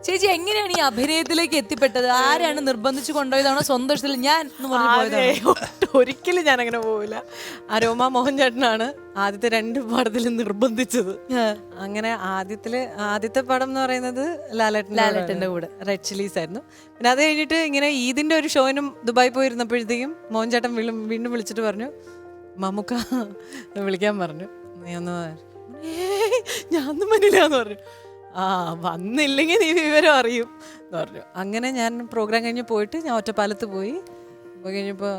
ചേച്ചി എങ്ങനെയാണ് ഈ അഭിനയത്തിലേക്ക് എത്തിപ്പെട്ടത്? ആരാണ് നിർബന്ധിച്ചു കൊണ്ടുപോയതാണോ സ്വന്തം ഇഷ്ടത്തിൽ ഞാൻ ഒരിക്കലും ഞാൻ അങ്ങനെ പോവില്ല. അരോമ മോഹൻ ചേട്ടനാണ് ആദ്യത്തെ 2 പടത്തിലും നിർബന്ധിച്ചത്. അങ്ങനെ ആദ്യത്തെ പടം എന്ന് പറയുന്നത് ലാലേട്ടൻ്റെ കൂടെ റെഡ് ചില്ലീസ് ആയിരുന്നു. പിന്നെ അത് കഴിഞ്ഞിട്ട് ഇങ്ങനെ ഈദിന്റെ ഒരു ഷോയിനും ദുബായി പോയിരുന്നപ്പോഴത്തേക്കും മോഹൻ ചേട്ടൻ വീണ്ടും വിളിച്ചിട്ട് പറഞ്ഞു, മമ്മൂക്ക വിളിക്കാൻ പറഞ്ഞു. ഞാനൊന്നും പറ്റില്ല എന്ന് പറഞ്ഞു. വന്നില്ലെങ്കിൽ നീ വിവരം അറിയും എന്ന് പറഞ്ഞു. അങ്ങനെ ഞാൻ പ്രോഗ്രാം കഴിഞ്ഞ് പോയിട്ട് ഞാൻ ഒറ്റപ്പാലത്ത് പോയി കഴിഞ്ഞപ്പോൾ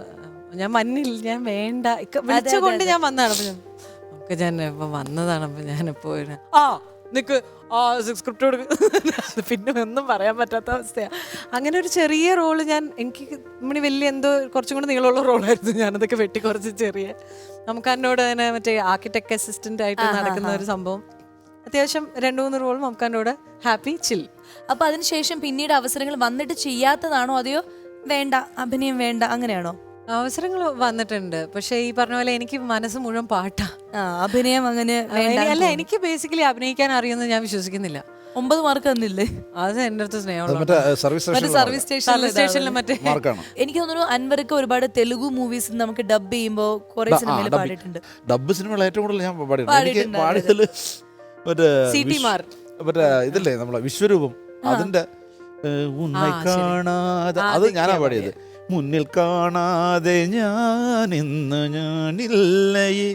ഞാൻ മഞ്ഞില്ല, ഞാൻ വേണ്ട വിളിച്ചുകൊണ്ട് ഞാൻ വന്നതാണ്. അപ്പം ഞാൻ ഇപ്പം വന്നതാണ്. അപ്പം ഞാനിപ്പോൾ നിക്ക് സ്ക്രിപ്റ്റ് കൊടുക്കുക പിന്നെ ഒന്നും പറയാൻ പറ്റാത്ത അവസ്ഥയാണ്. അങ്ങനെ ഒരു ചെറിയ റോള് എനിക്ക് നമ്മുടെ വലിയ എന്തോ കുറച്ചും കൂടെ നീളമുള്ള റോളായിരുന്നു. ഞാനതൊക്കെ വെട്ടി കുറച്ച് ചെറിയ നമുക്ക് എന്നോട് തന്നെ മറ്റേ ആർക്കിടെക്ട് അസിസ്റ്റന്റ് ആയിട്ട് നടക്കുന്ന ഒരു സംഭവം. അത്യാവശ്യം 2-3 റോൾ നമുക്കന്നോട് ഹാപ്പി ചിൽ. അപ്പൊ അതിനുശേഷം പിന്നീട് അവസരങ്ങൾ വന്നിട്ട് ചെയ്യാത്തതാണോ അതെയോ വേണ്ട അഭിനയം വേണ്ട അങ്ങനെയാണോ? അവസരങ്ങൾ വന്നിട്ടുണ്ട്. പക്ഷെ ഈ പറഞ്ഞ പോലെ എനിക്ക് മനസ്സ് മുഴുവൻ പാട്ടാ. അഭിനയം അങ്ങനെ അല്ല, എനിക്ക് ബേസിക്കലി അഭിനയിക്കാൻ അറിയുമെന്ന് ഞാൻ വിശ്വസിക്കുന്നില്ല. 9 മാർക്ക് തന്നില്ലേ? അത് എന്റെ അടുത്ത് സ്നേഹമുള്ള സർവീസ് സ്റ്റേഷനിൽ മറ്റേ എനിക്ക് തോന്നുന്നു അൻവർക്ക് ഒരുപാട് തെലുഗു മൂവീസ് നമുക്ക് ഡബ് ചെയ്യുമ്പോ കുറെ സിനിമയിൽ പാടിയിട്ടുണ്ട്. ഡബ് സിനിമകൾ ഏറ്റവും കൂടുതൽ ഞാൻ പാടിയിട്ടുണ്ട്. മറ്റേ ഇതല്ലേ നമ്മളെ വിശ്വരൂപം, അതിന്റെ ഉന്നെ കാണാതെ അത് ഞാനാ പാടിയത്. മുന്നിൽ കാണാതെ ഞാൻ ഇന്ന് ഞാനില്ലയേ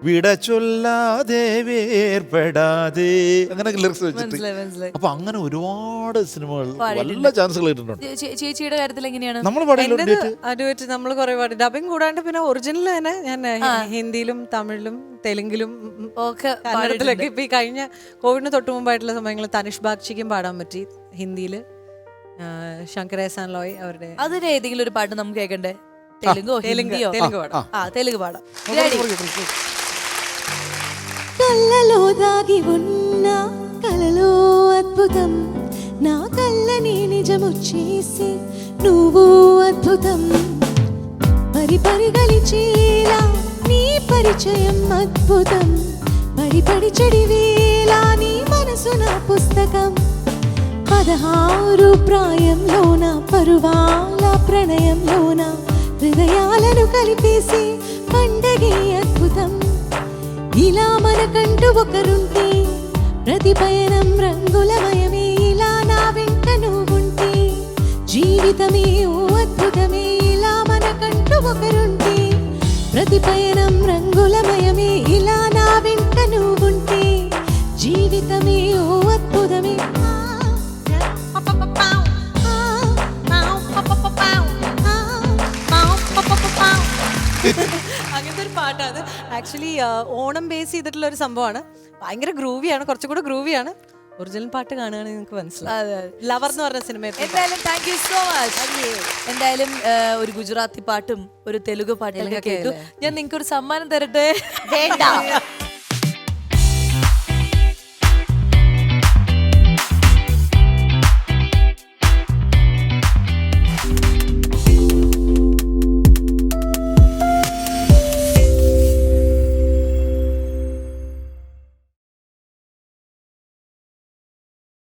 വിട ചൊല്ലാതെ വേർപെടാതെ അങ്ങനെ ലിറിക്സ് വെച്ചിട്ട്. അപ്പൊ അങ്ങനെ ഒരുപാട് സിനിമകൾ നല്ല ചാൻസുകൾ കിട്ടുന്നുണ്ട്. ചേച്ചിയുടെ കാര്യത്തിൽ എങ്ങനെയാണ്? നമ്മൾ നമ്മൾ കുറെ പാടി ഡബിങ് കൂടാണ്ട് പിന്നെ ഒറിജിനൽ തന്നെ ഞാൻ ഹിന്ദിയിലും തമിഴിലും തെലുങ്കിലും കന്നഡത്തിലൊക്കെ. ഇപ്പൊ ഈ കഴിഞ്ഞ കോവിഡിന് തൊട്ട് മുമ്പായിട്ടുള്ള സമയങ്ങളിൽ തനിഷ് ബാഗ്ചിക്കും പാടാൻ പറ്റി ഹിന്ദിയില്. ശങ്കർ എഹ്സാൻ ലോയ് അവരുടെ അതിന് ഏതെങ്കിലും ഒരു പാട്ട് നമുക്ക് കേൾക്കണ്ടേ? തെലുങ്കോ ഹിന്ദിയോ? തെലുങ്ക് പാടാം. కళ్ళలో దాగి ఉన్న కలలో అద్భుతం, నా కళ్ళని నిజము చేసి నువ్వు అద్భుతం, పరిగలిచేలా నీ పరిచయం అద్భుతం, పడి చెడివేలా నీ మనసు నా పుస్తకం, 16 ప్రాయంలోన పరువాల ప్రణయంలోన హృదయాలను కలిపేసి పండగే అద్భుతం, ఇలా మనకంటూ ఒకరుంటే ప్రతి పయనం రంగులమయమే, ఇలా నా వెంట నువ్వుంటే జీవితమే ఓ అద్భుతమే, ఇలా మనకంటూ ఒకరుంటే ప్రతి పయనం రంగులమయమే, ఇలా నా వెంట నువ్వుంటే జీవితమే ఓ అద్భుతమే. അങ്ങനത്തെ ഒരു പാട്ടാണ്. ആക്ച്വലി ഓണം ബേസ് ചെയ്തിട്ടുള്ള ഒരു സംഭവമാണ്. ഭയങ്കര ഗ്രൂവിയാണ്, കുറച്ചും കൂടെ ഗ്രൂവിയാണ്. ഒറിജിനൽ പാട്ട് കാണുകയാണെങ്കിൽ നിങ്ങൾക്ക് മനസ്സിലാവും. ലവർ എന്ന് പറഞ്ഞ സിനിമ. എന്തായാലും താങ്ക് യു സോ മച്ച്. എന്തായാലും ഒരു ഗുജറാത്തി പാട്ടും ഒരു തെലുഗു പാട്ടും കേട്ടു. ഞാൻ നിങ്ങൾക്ക് ഒരു സമ്മാനം തരട്ടെ? വേണ്ട.